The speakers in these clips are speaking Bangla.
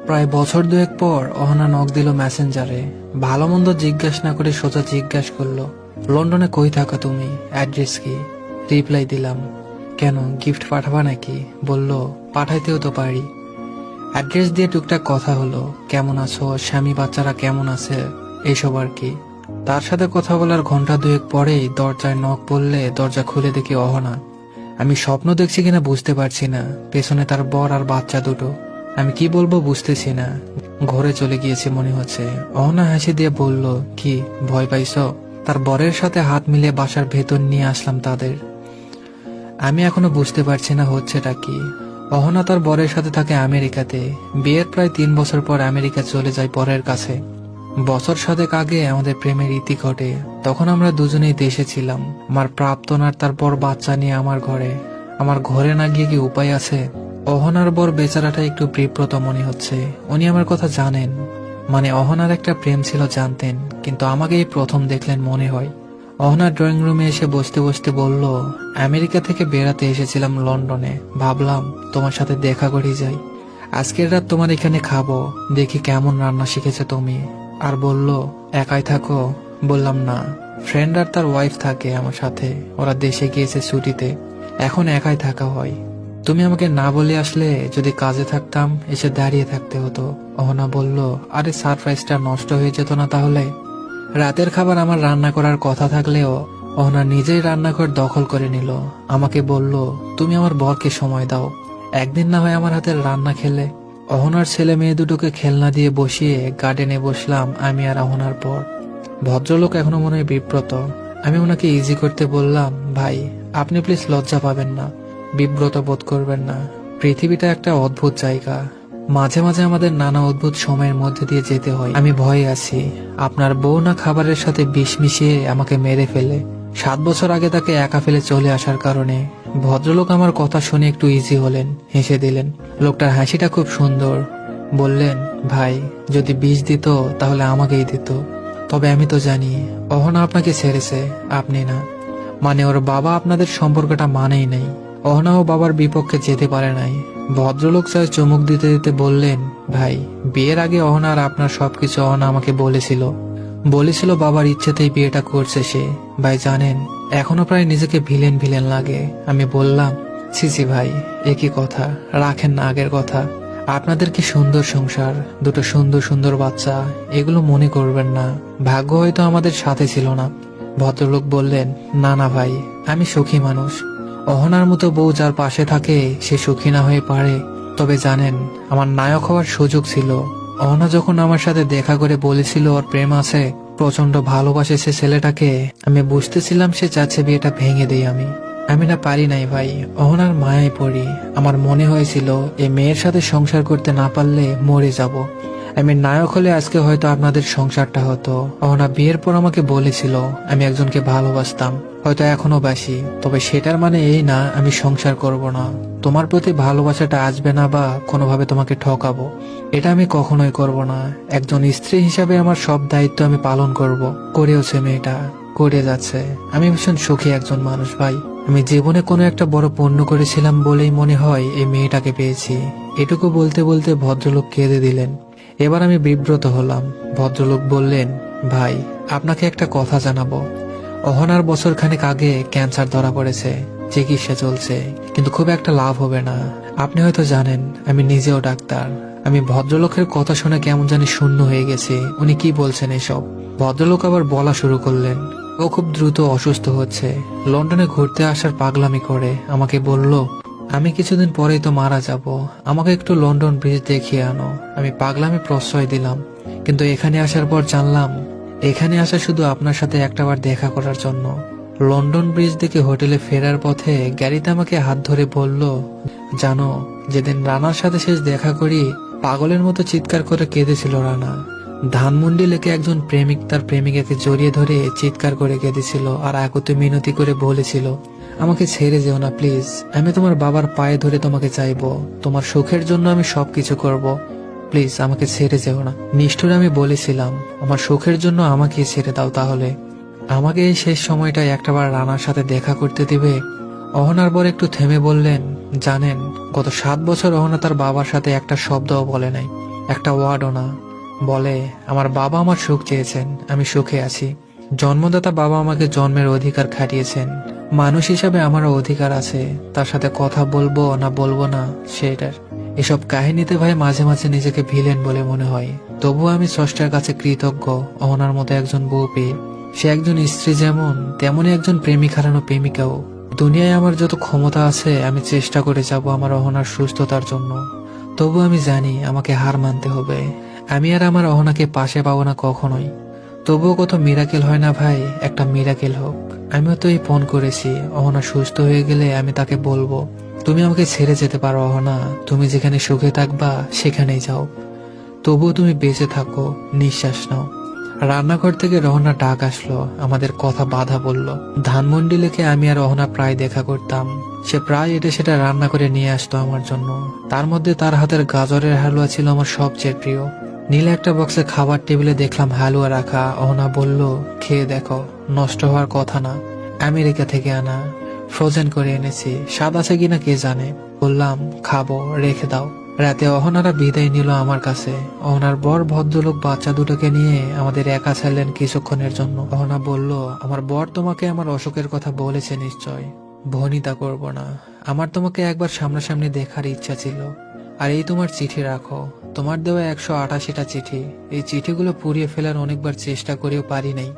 প্রায় বছর দুয়েক পর অহনা নক দিল মেসেঞ্জারে। ভালো মন্দ জিজ্ঞেস না করে সোজা জিজ্ঞাসা করলো, লন্ডনে কই থাকো তুমি, অ্যাড্রেস কি? রিপ্লাই দিলাম, কেন গিফট পাঠাবা নাকি? বলল, পাঠাইতেও তো পারি। অ্যাড্রেস দিয়ে টুকটাক কথা হলো, কেমন আছো, স্বামী বাচ্চারা কেমন আছে, এইসব আর কি। তার সাথে কথা বলার ঘন্টা দুয়েক পরেই দরজায় নক পড়লে দরজা খুলে দেখি অহনা। আমি স্বপ্ন দেখছি কিনা বুঝতে পারছি না, পেছনে তার বর আর বাচ্চা দুটো। আমি কি বলবো বুঝতেছি না, ঘরে চলে গিয়েছে মনে হচ্ছে। অহনা হাসি দিয়ে বলল, কি ভয় পাইছো? তার বরের সাথে হাত মিলিয়ে বাসার ভেতর নিয়ে আসলাম তাদের। আমি এখনো বুঝতে পারছি না হচ্ছেটা কি। অহনা তার বরের সাথে থাকে আমেরিকাতে। বিয়ের প্রায় 3 বছর পর আমেরিকা চলে যায় বরের কাছে। বছর সাতেক আগে আমাদের প্রেমের ইতি ঘটে। তখন আমরা দুজনেই দেশে ছিলাম। আমার প্রাক্তন আর তার বর বাচ্চা নিয়ে আমার ঘরে না গিয়ে কি উপায় আছে? অহনার বর বেচারাটা একটু বিব্রত মনে হচ্ছে। উনি আমার কথা জানেন, মানে অহনার একটা প্রেম ছিল জানতেন, কিন্তু আমাকে এই প্রথম দেখলেন মনে হয়। অহনা ড্রয়িং রুমে এসে বসতে বসতে বলল, আমেরিকা থেকে বেড়াতে এসেছিলাম লন্ডনে, ভাবলাম তোমার সাথে দেখা করে যাই। আজকের রাত তোমার এখানে খাবো, দেখি কেমন রান্না শিখেছো তুমি। আর বলল, একাই থাকো? বললাম না, ফ্রেন্ড আর তার ওয়াইফ থাকে আমার সাথে, ওরা দেশে গিয়েছে ছুটিতে, এখন একাই থাকা হয়। তুমি আমাকে না বলে আসলে, যদি কাজে থাকতাম এসে দাঁড়িয়ে থাকতে হতো। অহনা বলল, আরে সারপ্রাইজটা নষ্ট হয়ে যেত না তাহলে? রাতের খাবার আমার রান্না করার কথা থাকলেও অহনা নিজেই রান্নাঘর দখল করে নিল। আমাকে বলল, তুমি আমার বরকে সময় দাও, একদিন না হয় আমার হাতের রান্না খেলে। অহনার ছেলে মেয়ে দুটোকে খেলনা দিয়ে বসিয়ে গার্ডেনে বসলাম আমি আর অহনার পর। ভদ্রলোক এখনো মনে হয় বিব্রত। আমি ওনাকে ইজি করতে বললাম, ভাই আপনি প্লিজ লজ্জা পাবেন না, বিব্রত বোধ করবেন না। পৃথিবীটা একটা অদ্ভুত জায়গা, মাঝে মাঝে আমাদের নানা অদ্ভুত সময়ের মধ্যে দিয়ে যেতে হয়। আমি ভয়ে আছি আপনার বউ না খাবারের সাথে বিষ মিশিয়ে আমাকে মেরে ফেলে। 7 বছর আগে তাকে একা ফেলে চলে আসার কারণে। ভদ্রলোক আমার কথা শুনে একটু ইজি হলেন, হেসে দিলেন। লোকটার হাসিটা খুব সুন্দর। বললেন, ভাই যদি বিষ দিত তাহলে আমাকেই দিত। তবে আমি তো জানি অহনা আপনাকে ছেড়েছে, আপনি না। মানে ওর বাবা আপনাদের সম্পর্কটা মানেই নাই। অহনাও বাবার বিপক্ষে যেতে পারে নাই। ভদ্রলোক চায় চমক দিতে দিতে বললেন, ভাই বিয়ের আগে অহনা আর আপনার সবকিছু অহনা আমাকে বলেছিল বাবার ইচ্ছেতেই বিয়েটা করছে সে। ভাই জানেন, এখনো প্রায় নিজেকে ভিলেন ভিলেন লাগে। আমি বললাম, ছি ভাই, একই কথা, রাখেন না আগের কথা। আপনাদের কি সুন্দর সংসার, দুটো সুন্দর সুন্দর বাচ্চা, এগুলো মনে করবেন না। ভাগ্য হয়তো আমাদের সাথে ছিল না। ভদ্রলোক বললেন, না না ভাই, আমি সুখী মানুষ। অহনার মতো বউ যার পাশে থাকে সে সুখী না হয়ে পারে। তবে জানেন, আমার নায়ক হওয়ার সুযোগ ছিল। অহনা যখন আমার সাথে দেখা করে বলেছিল ওর প্রেম আছে, প্রচন্ড ভালোবাসে সে ছেলেটাকে, আমি বুঝতেছিলাম সে চাচ্ছে বিয়েটা ভেঙে দেই আমি না পারি নাই ভাই, অহনার মায়ায় পড়ি। আমার মনে হয়েছিল এই মেয়ের সাথে সংসার করতে না পারলে মরে যাব। আমি নায়ক হলে আজকে হয়তো আপনাদের সংসারটা হতো। অহনা বিয়ের পর আমাকে বলেছিল আমি একজনকে ভালোবাসতাম, হয়তো এখনো বাসি, তবে সেটার মানে এই না আমি সংসার করব না। তোমার প্রতি ভালোবাসাটা আসবে না বা কোনোভাবে তোমাকে ঠকাবো, এটা আমি কখনোই করব না। একজন স্ত্রী হিসাবে আমার সব দায়িত্ব আমি পালন করব। করেওছে মেয়েটা, করে যাচ্ছে। আমি ভীষণ সুখী একজন মানুষ ভাই। আমি জীবনে কোনো একটা বড় পুণ্য করেছিলাম বলেই মনে হয় এই মেয়েটাকে পেয়েছি। এটুকু বলতে বলতে ভদ্রলোক কেঁদে দিলেন। এবার আমি বিব্রত হলাম। ভদ্রলোক বললেন, ভাই আপনাকে একটা কথা জানাবো। অহনার বছরখানেক আগে ক্যান্সার ধরা পড়েছে, চিকিৎসা চলছে, কিন্তু খুব একটা লাভ হবে না। আপনি হয়তো জানেন আমি নিজেও ডাক্তার। আমি ভদ্রলোকের কথা শুনে কেমন জানি শূন্য হয়ে গেছে। উনি কি বলছেন এসব? ভদ্রলোক আবার বলা শুরু করলেন, ও খুব দ্রুত অসুস্থ হচ্ছে, লন্ডনে ঘুরতে আসার পাগলামি করে। আমাকে বলল, আমি কিছুদিন পরেই তো মারা যাব, আমাকে একটু লন্ডন ব্রিজ দেখিয়ে আনো। আমি পাগলামি প্রশ্রয় দিলাম, কিন্তু এখানে আসার পর জানলাম এখানে আসা শুধু আপনার সাথে একটাবার দেখা করার জন্য। লন্ডন ব্রিজ দেখে হোটেলে ফেরার পথে গাড়িতে আমাকে হাত ধরে বলল, জানো যেদিন রানার সাথে শেষ দেখা করি, পাগলের মতো চিৎকার করে কেঁদেছিল রানা। ধানমন্ডি লেকে একজন প্রেমিক তার প্রেমিকাকে জড়িয়ে ধরে চিৎকার করে কেঁদেছিল আর আকুতি মিনতি করে বলেছিল, আমাকে ছেড়ে যেও না প্লিজ, আমি তোমার বাবার পায়ে ধরে তোমাকে চাইবো, তোমার সুখের জন্য আমি সবকিছু করব, প্লিজ আমাকে ছেড়ে যেও না। নিষ্ঠুর আমি বলেছিলাম, আমার সুখের জন্য আমাকে ছেড়ে দাও তাহলে। আমাকে এই শেষ সময়টায় একটাবার রানার সাথে দেখা করতে দিবে? অহনার বর একটু থেমে বললেন, জানেন গত 7 বছর অহনা তার বাবার সাথে একটা শব্দও বলে নাই। একটা ওয়ার্ডও না। বলে আমার বাবা আমার সুখ চেয়েছেন, আমি সুখে আছি। জন্মদাতা বাবা আমাকে জন্মের অধিকার খাটিয়েছেন, মানুষ হিসাবে আমারও অধিকার আছে। তার সাথে কথা বলবো না বলবো না সেটার। এসব কাহিনীতে ভাই মাঝে মাঝে নিজেকে ভিলেন বলে মনে হয়। তবুও আমি স্রষ্টার কাছে কৃতজ্ঞ অহনার মতো একজন বউ পেয়ে। সে একজন স্ত্রী যেমন, তেমনি একজন প্রেমিক হারানো প্রেমিকাও। দুনিয়ায় আমার যত ক্ষমতা আছে আমি চেষ্টা করে যাব আমার অহনার সুস্থতার জন্য। তবু আমি জানি আমাকে হার মানতে হবে। আমি আর আমার অহনাকে পাশে পাবো না কখনোই। তবুও কত মিরাকেল হয় না ভাই, একটা মিরাকেল হোক। আমিও তো এই ফোন করেছি, অহনা সুস্থ হয়ে গেলে আমি তাকে বলবো তুমি আমাকে ছেড়ে যেতে পারো অহনা, তুমি যেখানে সুখে থাকবা সেখানেই যাও। তবুও তুমি বেঁচে থাকো, নিঃশ্বাস নাও। রান্নাঘর থেকে রহনা ডাক আসলো, আমাদের কথা বাধা বলল। ধানমন্ডি লেকে আমি আর রহনা প্রায় দেখা করতাম। সে প্রায় এটা সেটা রান্না করে নিয়ে আসতো আমার জন্য। তার মধ্যে তার হাতের গাজরের হালুয়া ছিল আমার সবচেয়ে প্রিয়। নীলে একটা বক্সে খাবার টেবিলে দেখলাম হালুয়া রাখা। অহনা বলল খেয়ে দেখো, নষ্ট হওয়ার কথা না, আমেরিকা থেকে আনা, ফ্রোজেন করে এনেছি, স্বাদ আছে কিনা কে জানে। বললাম খাবো, রেখে দাও। রাতে অহনারা বিদায় নিল আমার কাছে। অহনার বর ভদ্রলোক বাচ্চা দুটোকে নিয়ে আমাদের একা ছাড়লেন কিছুক্ষণের জন্য। অহনা বলল আমার বর তোমাকে আমার অসুখের কথা বলেছে নিশ্চয়। ভনিতা করব না, আমার তোমাকে একবার সামনাসামনি দেখার ইচ্ছা ছিল। আর এই তোমার চিঠি রাখো, তোমার দেওয়া 188টা চিঠি। এই চিঠিগুলো পুড়িয়ে ফেলার অনেকবার চেষ্টা করেও পারি নাই।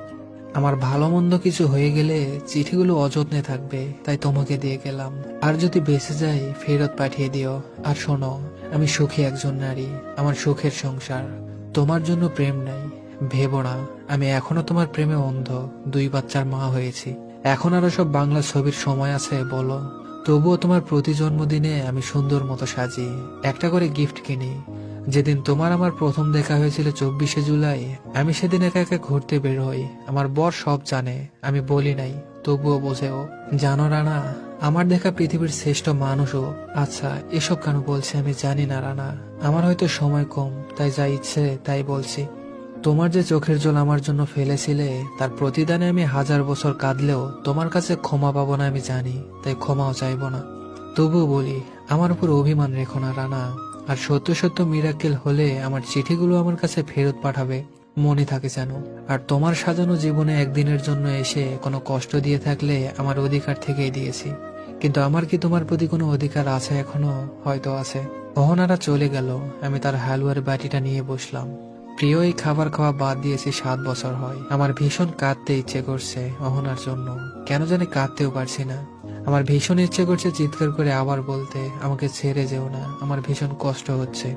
আমার ভালো মন্দ কিছু হয়ে গেলে চিঠিগুলো অযত্নে থাকবে, তাই তোমাকে দিয়ে গেলাম। আর যদি বেঁচে যাই ফেরত পাঠিয়ে দিও। আর শোনো, আমি সুখী একজন নারী, আমার সুখের সংসার। তোমার জন্য প্রেম নাই, ভেবো না। আমি এখনো তোমার প্রেমে অন্ধ, 2 বাচ্চার মা হয়েছি। এখন আরো সব বাংলা ছবির সময় আছে বলো? তবুও তোমার প্রতি জন্মদিনে আমি সুন্দর মতো সাজি, একটা করে গিফট কিনি। যেদিন তোমার আমার প্রথম দেখা হয়েছিল 24শে জুলাই, আমি সেদিন একা একা ঘুরতে বের হই। আমার বর সব জানে, আমি বলি নাই, তবুও বোঝেও। জানো রানা, আমার দেখা পৃথিবীর শ্রেষ্ঠ মানুষও। আচ্ছা এসব কেন বলছে আমি জানি না রানা, আমার হয়তো সময় কম, তাই যা ইচ্ছে তাই বলছি। তোমার যে চোখের জল আমার জন্য ফেলেছিলে, তার প্রতিদানে আমি 1000 বছর কাঁদলেও তোমার কাছে ক্ষমা পাবো না আমি জানি, তাই ক্ষমাও চাইবো না। তবুও বলি, আমার উপর অভিমান রেখো না রানা। আর সত্য সত্য মিরাকেল হলে আমার চিঠিগুলো আমার কাছে ফেরত পাঠাবে, মনে থাকে যেন। আর তোমার সাজানো জীবনে একদিনের জন্য এসে কোনো কষ্ট দিয়ে থাকলে আমার অধিকার থেকেই দিয়েছি। কিন্তু আমার কি তোমার প্রতি কোনো অধিকার আছে এখনো? হয়তো আছে। অহনারা চলে গেল, আমি তার হালুয়ার বাটিটা নিয়ে বসলাম। প্রিয় এই খাবার খাওয়া বাদ দিয়েছি 7 বছর হয়। আমার ভীষণ কাঁদতে ইচ্ছে করছে অহনার জন্য, কেন জানি কাঁদতেও পারছি না। আমার ভীষণ ইচ্ছে করছে চিৎকার করে আবার বলতে আমাকে ছেড়ে যেও না, আমার ভীষণ কষ্ট হচ্ছে।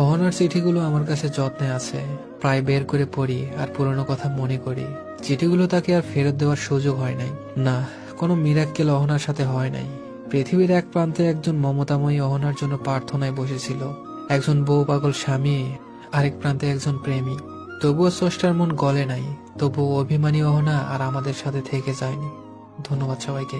অহনার চিঠিগুলো আমার কাছে যত্নে আছে, প্রায় বের করে পড়ি আর পুরনো কথা মনে করি। চিঠিগুলো তাকে আর ফেরত দেওয়ার সুযোগ হয় নাই। না, কোনো মিরাক্কেল অহনার সাথে হয় নাই। পৃথিবীর এক প্রান্তে একজন মমতাময়ী অহনার জন্য প্রার্থনায় বসেছিল, একজন বউ পাগল স্বামী আরেক প্রান্তে একজন প্রেমী। তবুও স্রষ্টার মন গলে নাই, তবুও অভিমানী অহনা আর আমাদের সাথে থেকে যায়নি। ধন্যবাদ সবাইকে।